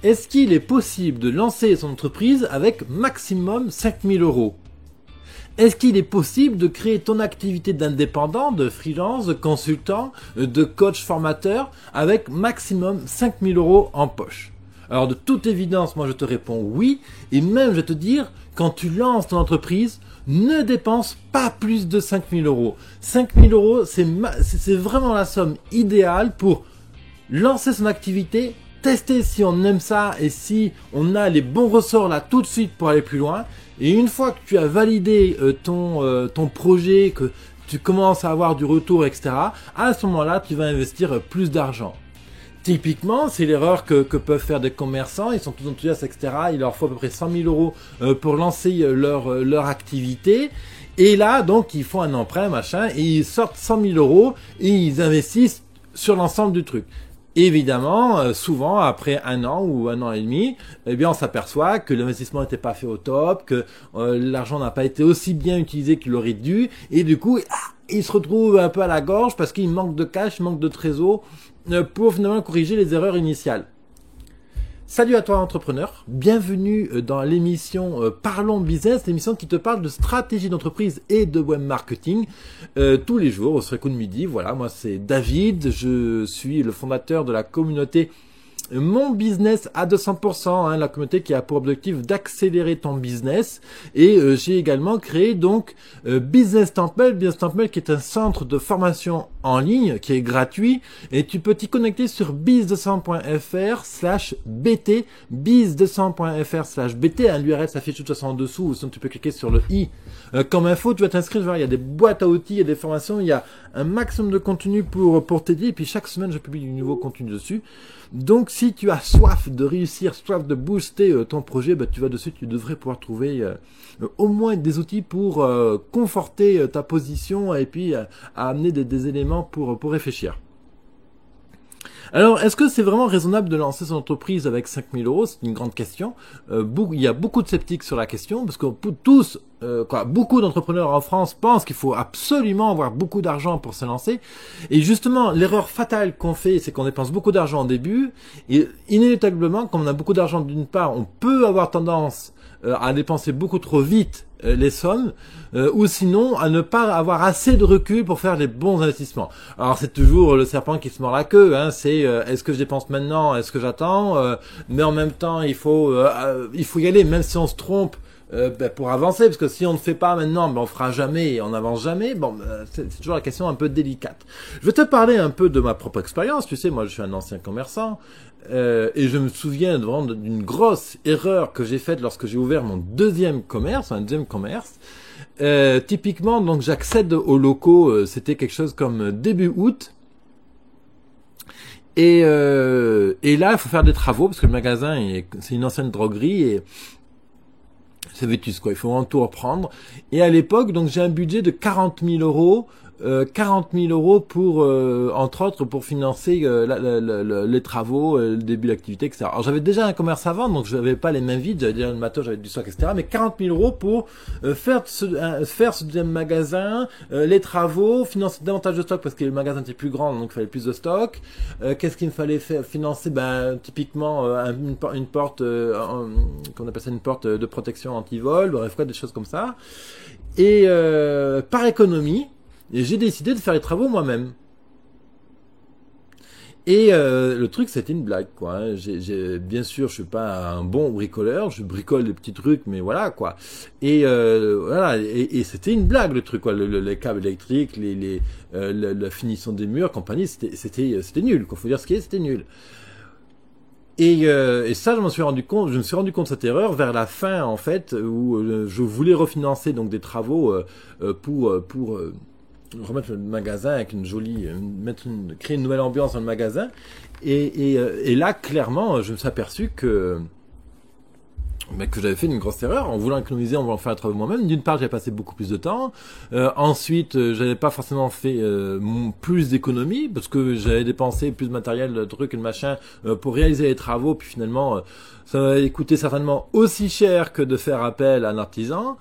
Est-ce qu'il est possible de lancer son entreprise avec maximum 5000 euros? Est-ce qu'il est possible de créer ton activité d'indépendant, de freelance, de consultant, de coach formateur avec maximum 5000 euros en poche? Alors de toute évidence, moi je te réponds oui, et même je vais te dire, quand tu lances ton entreprise, ne dépense pas plus de 5000 euros. 5000 euros, c'est vraiment la somme idéale pour lancer son activité, tester si on aime ça et si on a les bons ressorts là tout de suite pour aller plus loin. Et une fois que tu as validé ton projet, que tu commences à avoir du retour, etc., à ce moment-là, tu vas investir plus d'argent. Typiquement, c'est l'erreur que peuvent faire des commerçants. Ils sont tous enthousiastes, etc. Il leur faut à peu près 100 000 euros pour lancer leur activité. Et là, donc, ils font un emprunt, machin, et ils sortent 100 000 euros et ils investissent sur l'ensemble du truc. Évidemment, souvent, après 1 an ou 1 an et demi, eh bien, on s'aperçoit que l'investissement n'était pas fait au top, que l'argent n'a pas été aussi bien utilisé qu'il aurait dû, et du coup, il se retrouve un peu à la gorge parce qu'il manque de cash, il manque de trésor pour finalement corriger les erreurs initiales. Salut à toi entrepreneur, bienvenue dans l'émission Parlons Business, l'émission qui te parle de stratégie d'entreprise et de web marketing tous les jours au coup de midi. Voilà, moi c'est David, je suis le fondateur de la communauté Mon Business à 200%, la communauté qui a pour objectif d'accélérer ton business. Et j'ai également créé donc Business Temple qui est un centre de formation en ligne qui est gratuit et tu peux t'y connecter sur biz200.fr/bt, biz200.fr/bt, l'URL s'affiche de toute façon en dessous, ou sinon tu peux cliquer sur le i comme info, tu vas t'inscrire, il y a des boîtes à outils, il y a des formations, il y a un maximum de contenu pour t'aider, et puis chaque semaine je publie du nouveau contenu dessus. Donc si tu as soif de réussir, soif de booster ton projet, tu vas dessus, tu devrais pouvoir trouver au moins des outils pour conforter ta position et puis à amener des éléments pour réfléchir. Alors, est-ce que c'est vraiment raisonnable de lancer son entreprise avec 5000 euros? C'est une grande question. Il y a beaucoup de sceptiques sur la question parce que beaucoup d'entrepreneurs en France pensent qu'il faut absolument avoir beaucoup d'argent pour se lancer. Et justement, l'erreur fatale qu'on fait, c'est qu'on dépense beaucoup d'argent au début. Et inévitablement, comme on a beaucoup d'argent d'une part, on peut avoir tendance à dépenser beaucoup trop vite les sommes, ou sinon à ne pas avoir assez de recul pour faire les bons investissements. Alors c'est toujours le serpent qui se mord la queue, c'est est-ce que je dépense maintenant, est-ce que j'attends, mais en même temps il faut y aller, même si on se trompe pour avancer, parce que si on ne fait pas maintenant, on fera jamais et on n'avance jamais. C'est toujours la question un peu délicate. Je vais te parler un peu de ma propre expérience. Tu sais, moi je suis un ancien commerçant. Et je me souviens vraiment d'une grosse erreur que j'ai faite lorsque j'ai ouvert mon deuxième commerce. Typiquement, donc j'accède aux locaux, c'était quelque chose comme début août. Et là, il faut faire des travaux parce que le magasin, c'est une ancienne droguerie et c'est vétus quoi. Il faut vraiment tout reprendre. Et à l'époque, donc j'ai un budget de 40 000 euros. 40 000 euros pour, entre autres, pour financer les travaux, le début de l'activité, etc. Alors j'avais déjà un commerce avant, donc je n'avais pas les mains vides, j'avais déjà le matos, j'avais du stock, etc. Mais 40 000 euros pour faire ce deuxième magasin, les travaux, financer davantage de stock parce que le magasin était plus grand, donc il fallait plus de stock. Qu'est-ce qu'il me fallait financer? Typiquement une porte, qu'on appelle ça une porte de protection anti-vol, bref, des choses comme ça. Et par économie, j'ai décidé de faire les travaux moi-même. Et le truc, c'était une blague, quoi. Bien sûr, je suis pas un bon bricoleur, je bricole des petits trucs, mais voilà, quoi. Et voilà, et c'était une blague, le truc, quoi. Les câbles électriques, la finition des murs, compagnie, c'était nul, quoi. Faut dire ce qui est, c'était nul. Et ça, je me suis rendu compte de cette erreur vers la fin, en fait, où je voulais refinancer donc des travaux pour remettre le magasin avec une jolie, créer une nouvelle ambiance dans le magasin. Et là, clairement, je me suis aperçu que j'avais fait une grosse erreur en voulant économiser, en voulant faire le travail moi-même. D'une part, j'avais passé beaucoup plus de temps. Ensuite, j'avais pas forcément fait plus d'économies parce que j'avais dépensé plus de matériel, de trucs et de machin pour réaliser les travaux. Puis finalement, ça m'avait coûté certainement aussi cher que de faire appel à un artisan.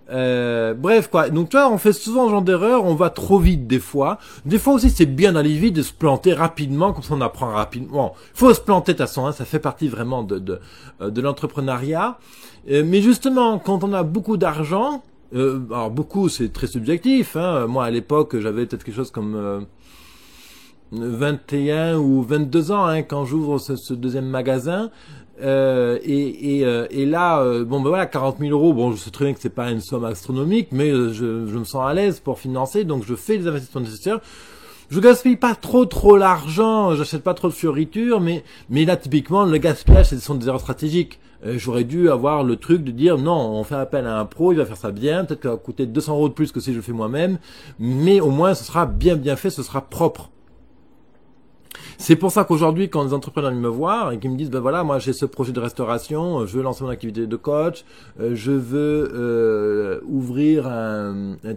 Bref quoi, donc tu vois, on fait souvent ce genre d'erreur, on va trop vite des fois. Des fois aussi c'est bien d'aller vite, de se planter rapidement, comme ça on apprend rapidement. Il faut se planter de toute façon, hein, ça fait partie vraiment de l'entrepreneuriat. Mais justement, quand on a beaucoup d'argent, alors beaucoup c'est très subjectif, hein. Moi à l'époque j'avais peut-être quelque chose comme 21 ou 22 ans hein, quand j'ouvre ce deuxième magasin. Et là, bon ben voilà, 40 000 euros, bon je sais très bien que c'est pas une somme astronomique, mais je me sens à l'aise pour financer, donc je fais les investissements nécessaires. Je gaspille pas trop l'argent, j'achète pas trop de fioritures, mais là typiquement le gaspillage ce sont des erreurs stratégiques. J'aurais dû avoir le truc de dire non, on fait appel à un pro, il va faire ça bien, peut-être qu'il va coûter 200 euros de plus que si je le fais moi-même, mais au moins ce sera bien fait, ce sera propre. C'est pour ça qu'aujourd'hui, quand les entrepreneurs viennent me voir et qu'ils me disent, ben voilà, moi j'ai ce projet de restauration, je veux lancer mon activité de coach, je veux ouvrir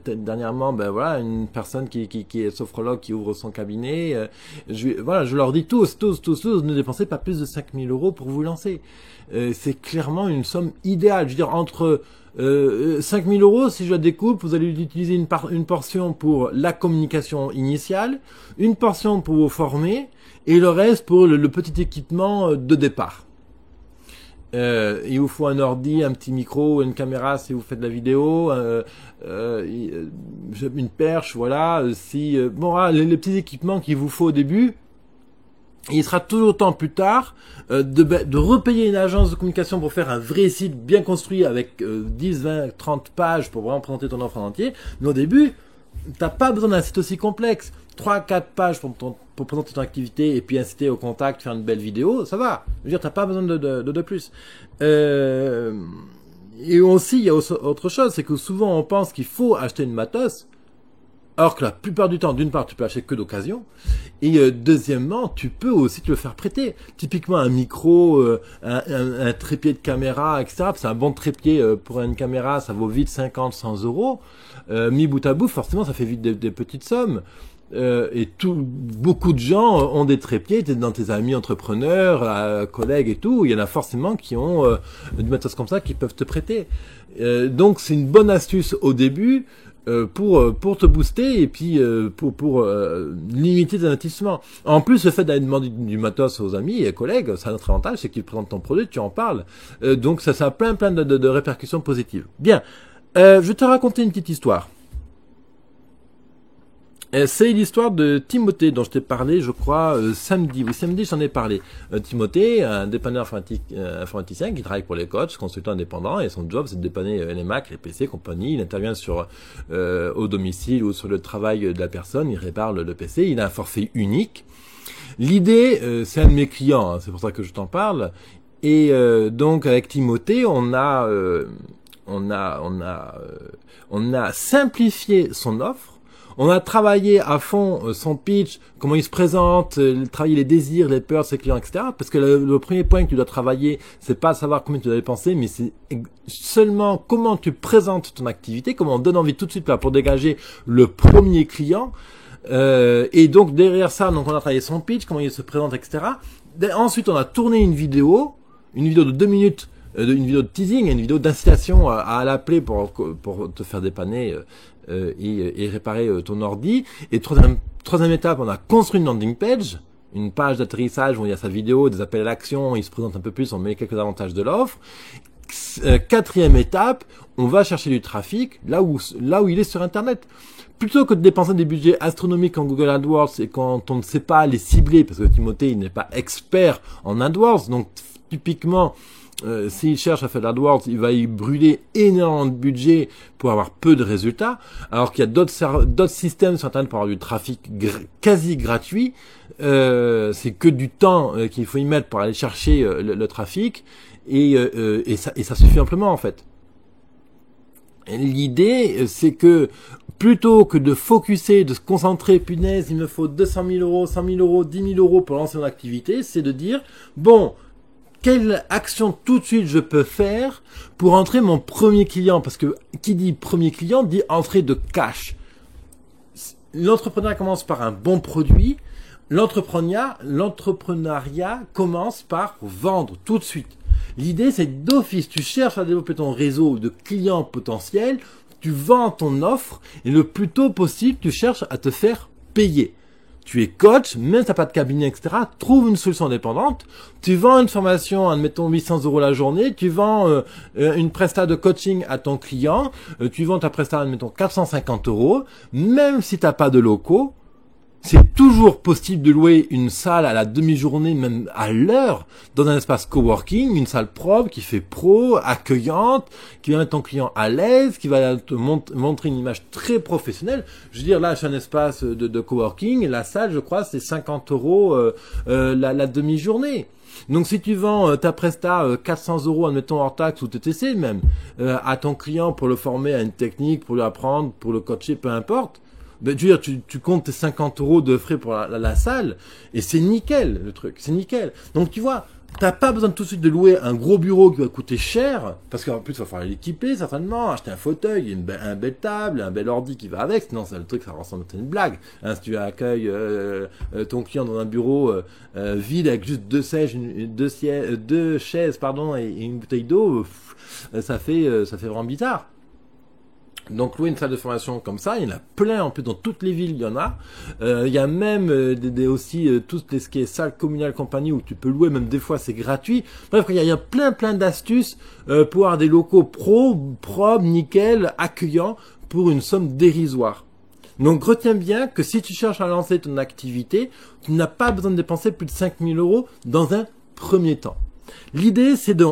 dernièrement, ben voilà, une personne qui est sophrologue qui ouvre son cabinet, je leur dis tous, ne dépensez pas plus de 5 000 euros pour vous lancer. C'est clairement une somme idéale. Je veux dire, entre 5 000 euros, si je la découpe, vous allez utiliser une portion pour la communication initiale, une portion pour vous former, et le reste pour le petit équipement de départ. Il vous faut un ordi, un petit micro, une caméra si vous faites de la vidéo, une perche, voilà. Les petits équipements qu'il vous faut au début. Il sera tout autant plus tard de repayer une agence de communication pour faire un vrai site bien construit avec 10, 20, 30 pages pour vraiment présenter ton offre en entier. Mais au début, t'as pas besoin d'un site aussi complexe. 3, 4 pages pour présenter ton activité et puis inciter au contact, faire une belle vidéo, ça va. Je veux dire, t'as pas besoin de plus. Et aussi, il y a autre chose, c'est que souvent on pense qu'il faut acheter une matos. Alors que la plupart du temps, d'une part, tu peux acheter que d'occasion, et deuxièmement, tu peux aussi te le faire prêter. Typiquement, un micro, un trépied de caméra, etc. C'est un bon trépied pour une caméra, ça vaut vite 50, 100 euros. Mis bout à bout, forcément, ça fait vite des petites sommes. Beaucoup de gens ont des trépieds, dans tes amis entrepreneurs, collègues et tout, il y en a forcément qui ont du matos comme ça qui peuvent te prêter. Donc, c'est une bonne astuce au début. Pour te booster et puis pour limiter tes investissements. En plus, le fait d'aller demander du matos aux amis et collègues, ça a un autre avantage, c'est qu'ils présentent ton produit, tu en parles. Donc ça a plein de répercussions positives. Bien, je vais te raconter une petite histoire. C'est l'histoire de Timothée dont je t'ai parlé, je crois, samedi. Oui, samedi, j'en ai parlé. Timothée, un dépanneur informaticien qui travaille pour les coachs, consultant indépendant, et son job, c'est de dépanner les Mac, les PC, compagnie. Il intervient au domicile ou sur le travail de la personne, il répare le PC, il a un forfait unique. L'idée, c'est un de mes clients, hein, c'est pour ça que je t'en parle. Et donc, avec Timothée, on a simplifié son offre. On a travaillé à fond son pitch, comment il se présente, travailler les désirs, les peurs de ses clients, etc. Parce que le premier point que tu dois travailler, c'est pas savoir combien tu dois dépenser, mais c'est seulement comment tu présentes ton activité, comment on donne envie tout de suite là pour dégager le premier client. Et donc derrière ça, donc on a travaillé son pitch, comment il se présente, etc. Ensuite, on a tourné une vidéo de 2 minutes. Une vidéo de teasing, une vidéo d'incitation à l'appeler pour te faire dépanner et réparer ton ordi. Et troisième étape, on a construit une landing page, une page d'atterrissage où il y a sa vidéo, des appels à l'action, il se présente un peu plus, on met quelques avantages de l'offre. Quatrième étape, on va chercher du trafic là où il est sur Internet. Plutôt que de dépenser des budgets astronomiques en Google AdWords et quand on ne sait pas les cibler, parce que Timothée il n'est pas expert en AdWords, donc typiquement s'il cherche à faire de l'AdWords, il va y brûler énormément de budget pour avoir peu de résultats, alors qu'il y a d'autres systèmes sur Internet pour avoir du trafic quasi gratuit. C'est que du temps qu'il faut y mettre pour aller chercher le trafic, et ça suffit amplement en fait. L'idée, c'est que plutôt que de focuser, de se concentrer, punaise, il me faut 200 000 euros, 100 000 euros, 10 000 euros pour lancer mon activité, c'est de dire, bon, quelle action tout de suite je peux faire pour entrer mon premier client? Parce que qui dit premier client dit entrée de cash. L'entrepreneuriat commence par un bon produit. L'entrepreneuriat commence par vendre tout de suite. L'idée, c'est d'office, tu cherches à développer ton réseau de clients potentiels, tu vends ton offre et le plus tôt possible, tu cherches à te faire payer. Tu es coach, même si t'as pas de cabinet, etc. Trouve une solution indépendante. Tu vends une formation, admettons 800 € la journée. Tu vends une presta de coaching à ton client. Tu vends ta presta, admettons 450 €. Même si t'as pas de locaux, c'est toujours possible de louer une salle à la demi-journée, même à l'heure, dans un espace coworking, une salle propre, qui fait pro, accueillante, qui va mettre ton client à l'aise, qui va te montrer une image très professionnelle. Je veux dire, là, c'est un espace de coworking, et la salle, je crois, c'est 50 € la demi-journée. Donc si tu vends ta presta 400 € admettons hors taxe ou TTC même, à ton client pour le former à une technique, pour lui apprendre, pour le coacher, peu importe, ben, je veux dire, tu comptes tes 50 € de frais pour la salle, et c'est nickel, le truc, c'est nickel. Donc, tu vois, t'as pas besoin tout de suite de louer un gros bureau qui va coûter cher, parce qu'en plus, il va falloir l'équiper, certainement, acheter un fauteuil, un belle table, un bel ordi qui va avec, sinon, c'est le truc, ça ressemble à une blague. Hein, si tu accueilles ton client dans un bureau vide avec juste deux chaises, pardon, et une bouteille d'eau, ça fait vraiment bizarre. Donc louer une salle de formation comme ça, il y en a plein en plus dans toutes les villes, il y en a. Il y a même aussi toutes les ce qui est salles communales compagnie où tu peux louer, même des fois c'est gratuit. Bref, il y a plein d'astuces pour avoir des locaux propres, nickel, accueillants pour une somme dérisoire. Donc retiens bien que si tu cherches à lancer ton activité, tu n'as pas besoin de dépenser plus de 5000 € dans un premier temps. L'idée c'est de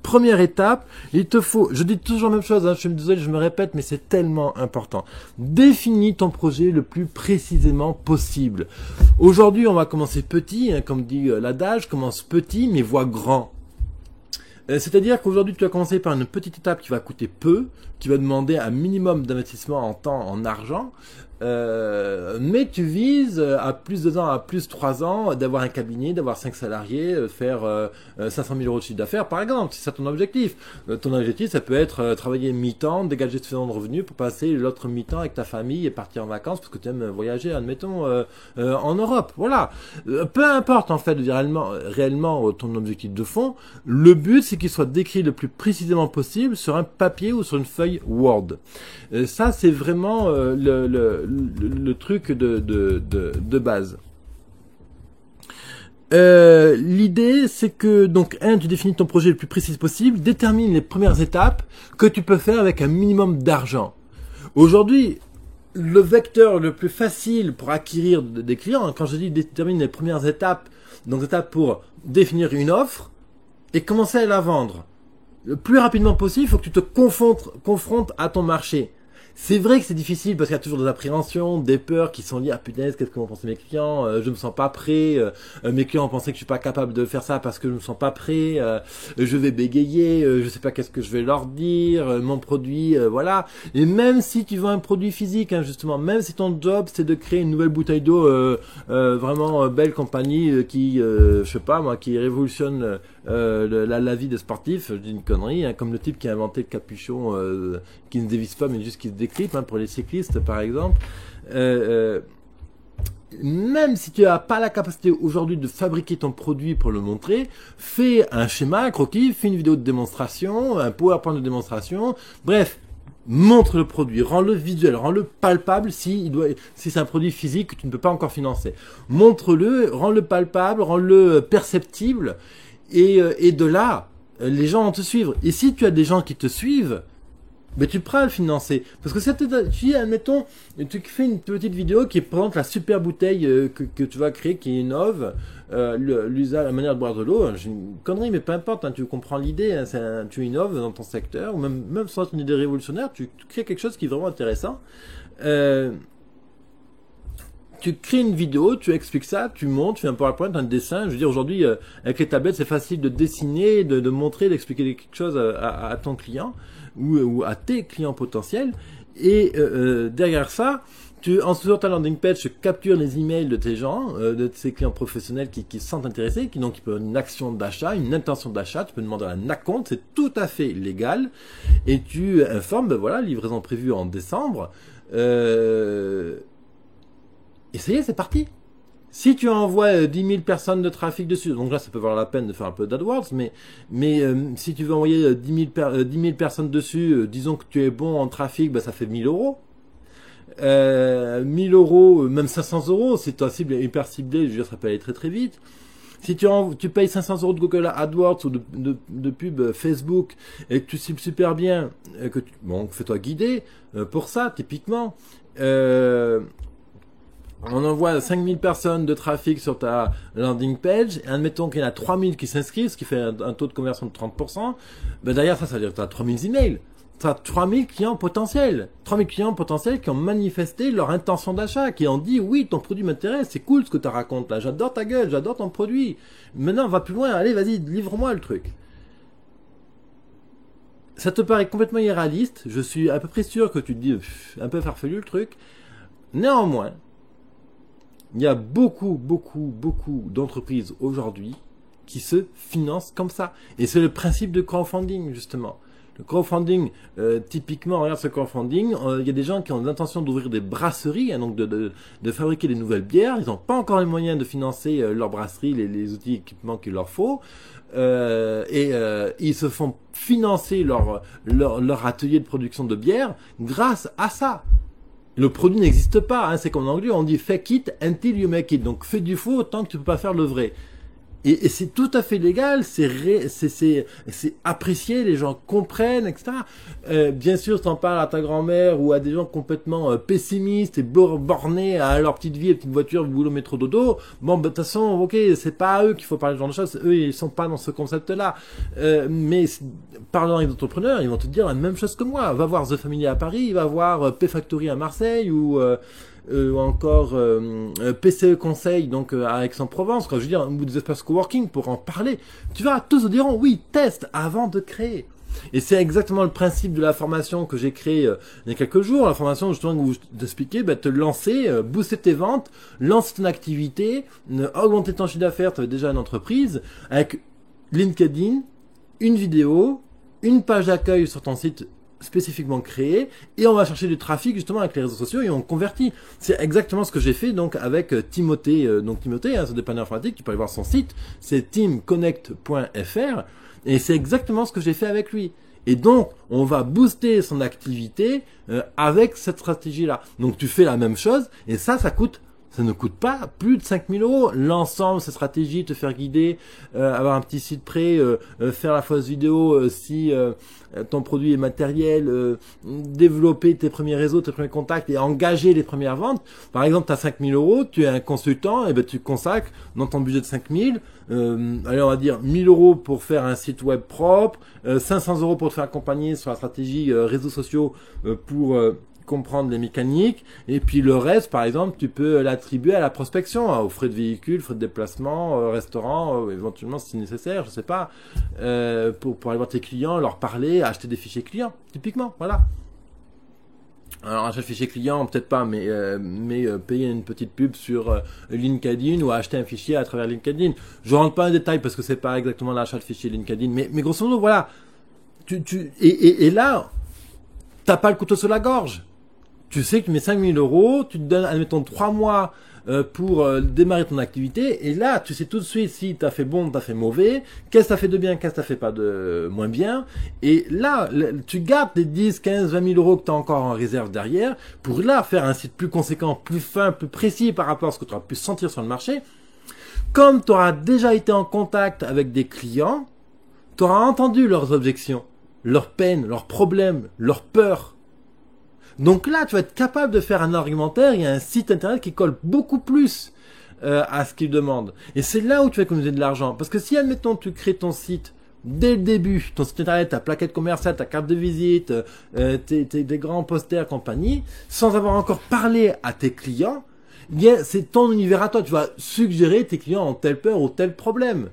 première étape, il te faut, je dis toujours la même chose, hein, je suis désolé, je me répète, mais c'est tellement important. Définis ton projet le plus précisément possible. Aujourd'hui, on va commencer petit, hein, comme dit l'adage, commence petit, mais vois grand. C'est-à-dire qu'aujourd'hui, tu vas commencer par une petite étape qui va coûter peu, qui va demander un minimum d'investissement en temps, en argent, mais tu vises à plus de 2 ans, à plus 3 ans, d'avoir un cabinet, d'avoir 5 salariés, faire 500 000 € de chiffre d'affaires, par exemple, c'est ça ton objectif. Ton objectif, ça peut être travailler mi-temps, dégager suffisamment de revenus pour passer l'autre mi-temps avec ta famille et partir en vacances parce que tu aimes voyager, admettons, en Europe. Voilà. Peu importe, en fait, réellement ton objectif de fond, le but, c'est qu'il soit décrit le plus précisément possible sur un papier ou sur une feuille Word. Ça, c'est vraiment le truc de base. L'idée, c'est que, donc, tu définis ton projet le plus précis possible, détermine les premières étapes que tu peux faire avec un minimum d'argent. Aujourd'hui, le vecteur le plus facile pour acquérir des clients, hein, quand je dis détermine les premières étapes, donc étapes pour définir une offre et commencer à la vendre. Le plus rapidement possible, il faut que tu te confrontes à ton marché. C'est vrai que c'est difficile parce qu'il y a toujours des appréhensions, des peurs qui sont liées à punaise, qu'est-ce que vont penser mes clients, je me sens pas prêt, mes clients vont penser que je suis pas capable de faire ça parce que je me sens pas prêt, je vais bégayer, je sais pas qu'est-ce que je vais leur dire, mon produit, voilà. Et même si tu vends un produit physique, hein, justement, même si ton job c'est de créer une nouvelle bouteille d'eau, vraiment belle compagnie qui, je sais pas moi, qui révolutionne la vie des sportifs, je dis une connerie, hein, comme le type qui a inventé le capuchon qui ne dévisse pas mais juste qui se déclipe, hein, pour les cyclistes par exemple. Même si tu n'as pas la capacité aujourd'hui de fabriquer ton produit pour le montrer, fais un schéma, un croquis, fais une vidéo de démonstration, un PowerPoint de démonstration, bref, montre le produit, rends-le visuel, rends-le palpable si c'est un produit physique que tu ne peux pas encore financer. Montre-le, rends-le palpable, rends-le perceptible, et de là, les gens vont te suivre. Et si tu as des gens qui te suivent, mais tu pourras le financer. Parce que si, admettons, tu fais une petite vidéo qui présente la super bouteille que tu vas créer, qui innove l'usage, la manière de boire de l'eau. J'ai une connerie, mais peu importe, hein, tu comprends l'idée, hein, tu innoves dans ton secteur, ou même sans être une idée révolutionnaire, tu crées quelque chose qui est vraiment intéressant. Tu crées une vidéo, tu expliques ça, tu montes, tu fais un PowerPoint, un dessin. Je veux dire, aujourd'hui, avec les tablettes, c'est facile de dessiner, de montrer, d'expliquer quelque chose à ton client ou à tes clients potentiels. Et derrière ça, en faisant ta landing page, tu captures les emails de tes gens, de tes clients professionnels qui se sentent intéressés, qui peuvent une action d'achat, une intention d'achat. Tu peux demander un acompte, c'est tout à fait légal. Et tu informes, ben voilà, livraison prévue en décembre. Et ça y est, c'est parti. Si tu envoies 10 000 personnes de trafic dessus, donc là ça peut valoir la peine de faire un peu d'AdWords, mais si tu veux envoyer 10 000 personnes dessus, disons que tu es bon en trafic, bah, ça fait 1000 euros. 1000 euros, même 500 euros, si ta cible est hyper ciblée, je veux dire, ça peut aller très très vite. Si tu payes 500 euros de Google AdWords ou de pub Facebook et que tu cibles super bien, bon, fais-toi guider pour ça, typiquement. On envoie 5000 personnes de trafic sur ta landing page, et admettons qu'il y en a 3000 qui s'inscrivent, ce qui fait un taux de conversion de 30%, ben derrière ça, ça veut dire que tu as 3000 emails. Tu as 3000 clients potentiels. 3000 clients potentiels qui ont manifesté leur intention d'achat, qui ont dit oui, ton produit m'intéresse, c'est cool ce que tu racontes là, j'adore ta gueule, j'adore ton produit. Maintenant, va plus loin, allez, vas-y, livre-moi le truc. Ça te paraît complètement irréaliste, je suis à peu près sûr que tu te dis un peu farfelu le truc. Néanmoins, il y a beaucoup d'entreprises aujourd'hui qui se financent comme ça. Et c'est le principe de crowdfunding, justement. Le crowdfunding, typiquement, regarde ce crowdfunding, il y a des gens qui ont l'intention d'ouvrir des brasseries, hein, donc de fabriquer des nouvelles bières. Ils n'ont pas encore les moyens de financer leur brasserie, les outils, équipements qu'il leur faut. Ils se font financer leur atelier de production de bière grâce à ça. Le produit n'existe pas, hein, c'est comme en anglais, on dit fake it until you make it. Donc fais du faux tant que tu peux pas faire le vrai. Et c'est tout à fait légal, c'est apprécié, les gens comprennent, etc. Bien sûr, t'en parles à ta grand-mère ou à des gens complètement pessimistes et bornés à leur petite vie, petite voiture, boulot, métro, dodo. Bon, de toute façon, ok, c'est pas à eux qu'il faut parler de ce genre de choses. Eux, ils sont pas dans ce concept-là. Mais parlant avec des entrepreneurs, ils vont te dire la même chose que moi. Va voir The Family à Paris, va voir P Factory à Marseille ou encore PCE Conseil donc à Aix-en-Provence, je veux dire, ou des espaces coworking pour en parler. Tu verras, tous te diront oui, teste avant de créer. Et c'est exactement le principe de la formation que j'ai créée il y a quelques jours, la formation justement où je t'expliquais, te lancer, booster tes ventes, lancer ton activité, augmenter ton chiffre d'affaires, tu avais déjà une entreprise, avec LinkedIn, une vidéo, une page d'accueil sur ton site spécifiquement créé, et on va chercher du trafic justement avec les réseaux sociaux et on convertit. C'est exactement ce que j'ai fait donc avec Timothée. Donc Timothée, hein, ce dépanneur informatique, tu peux aller voir son site, c'est teamconnect.fr, et c'est exactement ce que j'ai fait avec lui. Et donc, on va booster son activité avec cette stratégie-là. Donc tu fais la même chose, et ça ne coûte pas plus de 5000 euros. L'ensemble, cette stratégie, te faire guider, avoir un petit site prêt, faire la fausse vidéo si ton produit est matériel, développer tes premiers réseaux, tes premiers contacts et engager les premières ventes. Par exemple, tu as 5000 euros, tu es un consultant, et ben tu consacres dans ton budget de 5000, allez, on va dire 1000 euros pour faire un site web propre, 500 euros pour te faire accompagner sur la stratégie réseaux sociaux pour comprendre les mécaniques, et puis le reste, par exemple, tu peux l'attribuer à la prospection, aux frais de véhicule, frais de déplacement, restaurant, éventuellement si nécessaire, je sais pas, pour aller voir tes clients, leur parler, acheter des fichiers clients, typiquement, voilà. Alors acheter un fichier client, peut-être pas, mais payer une petite pub sur LinkedIn ou acheter un fichier à travers LinkedIn. Je rentre pas en détail parce que c'est pas exactement l'achat de fichier LinkedIn, mais grosso modo, voilà. Et là, t'as pas le couteau sur la gorge. Tu sais que tu mets 5000 euros, tu te donnes, admettons, 3 mois pour démarrer ton activité, et là, tu sais tout de suite si t'as fait bon, t'as fait mauvais, qu'est-ce que t'as fait de bien, qu'est-ce que t'as fait pas de moins bien, et là, tu gardes les 10, 15, 20 000 euros que t'as encore en réserve derrière, pour là, faire un site plus conséquent, plus fin, plus précis par rapport à ce que tu auras pu sentir sur le marché. Comme tu auras déjà été en contact avec des clients, tu auras entendu leurs objections, leurs peines, leurs problèmes, leurs peurs. Donc là, tu vas être capable de faire un argumentaire et un site internet qui colle beaucoup plus à ce qu'ils demandent. Et c'est là où tu vas économiser de l'argent. Parce que si, admettons, tu crées ton site dès le début, ton site internet, ta plaquette commerciale, ta carte de visite, tes grands posters, compagnie, sans avoir encore parlé à tes clients, bien, c'est ton univers à toi. Tu vas suggérer tes clients ont telle peur ou tel problème.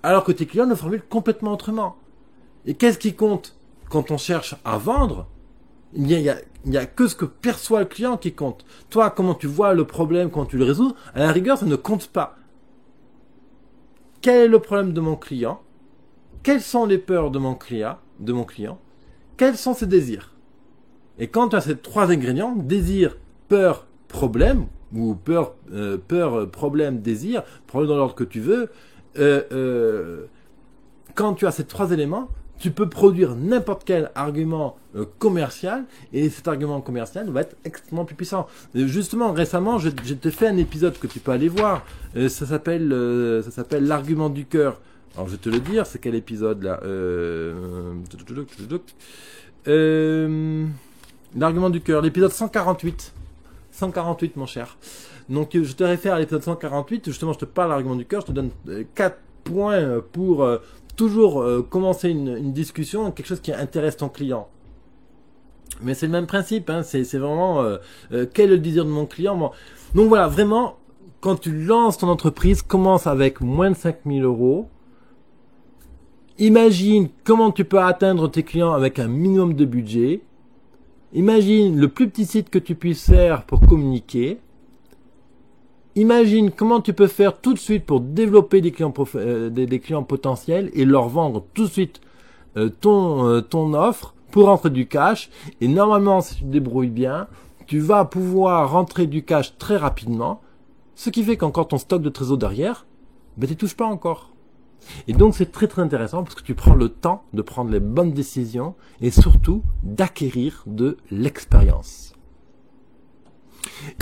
Alors que tes clients le formulent complètement autrement. Et qu'est-ce qui compte quand on cherche à vendre? Il y a que ce que perçoit le client qui compte. Toi, comment tu vois le problème, comment tu le résous, à la rigueur, ça ne compte pas. Quel est le problème de mon client? Quelles sont les peurs de mon client? Quels sont ses désirs? Et quand tu as ces 3 ingrédients, désir, peur, problème, ou peur, problème, désir, problème dans l'ordre que tu veux, quand tu as ces 3 éléments, tu peux produire n'importe quel argument commercial, et cet argument commercial va être extrêmement plus puissant. Justement, récemment, je te fais un épisode que tu peux aller voir. Ça s'appelle l'argument du cœur. Alors, je vais te le dire, c'est quel épisode là l'argument du cœur, l'épisode 148. 148, mon cher. Donc, je te réfère à l'épisode 148. Justement, je te parle de l'argument du cœur. Je te donne 4 points pour toujours commencer une discussion, quelque chose qui intéresse ton client. Mais c'est le même principe, hein, c'est vraiment quel est le désir de mon client. Bon. Donc voilà, vraiment, quand tu lances ton entreprise, commence avec moins de 5 000 euros. Imagine comment tu peux atteindre tes clients avec un minimum de budget. Imagine le plus petit site que tu puisses faire pour communiquer. Imagine comment tu peux faire tout de suite pour développer des clients potentiels et leur vendre tout de suite ton offre pour rentrer du cash. Et normalement, si tu te débrouilles bien, tu vas pouvoir rentrer du cash très rapidement. Ce qui fait qu'encore ton stock de trésor derrière, ben, tu ne touches pas encore. Et donc, c'est très très intéressant parce que tu prends le temps de prendre les bonnes décisions et surtout d'acquérir de l'expérience.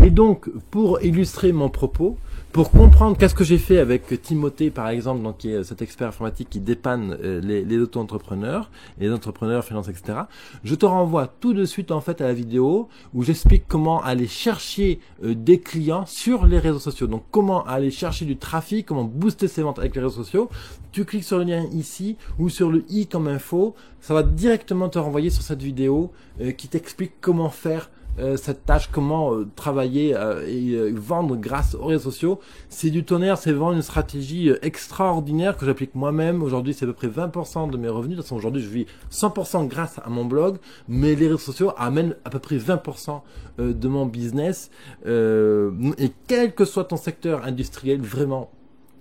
Et donc, pour illustrer mon propos, pour comprendre qu'est-ce que j'ai fait avec Timothée, par exemple, donc qui est cet expert informatique qui dépanne les auto-entrepreneurs, les entrepreneurs, freelance, etc., je te renvoie tout de suite en fait à la vidéo où j'explique comment aller chercher des clients sur les réseaux sociaux. Donc, comment aller chercher du trafic, comment booster ses ventes avec les réseaux sociaux. Tu cliques sur le lien ici ou sur le i comme info, ça va directement te renvoyer sur cette vidéo qui t'explique comment faire cette tâche, comment travailler et vendre grâce aux réseaux sociaux. C'est du tonnerre, c'est vraiment une stratégie extraordinaire que j'applique moi-même. Aujourd'hui, c'est à peu près 20% de mes revenus. De toute façon, aujourd'hui, je vis 100% grâce à mon blog, mais les réseaux sociaux amènent à peu près 20% de mon business. Et quel que soit ton secteur industriel, vraiment,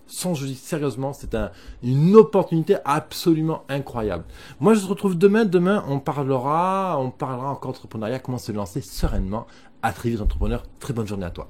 sans je dis sérieusement, c'est une opportunité absolument incroyable. Moi, je te retrouve demain. Demain, on parlera encore entrepreneuriat, comment se lancer sereinement à très vite entrepreneur. Très bonne journée à toi.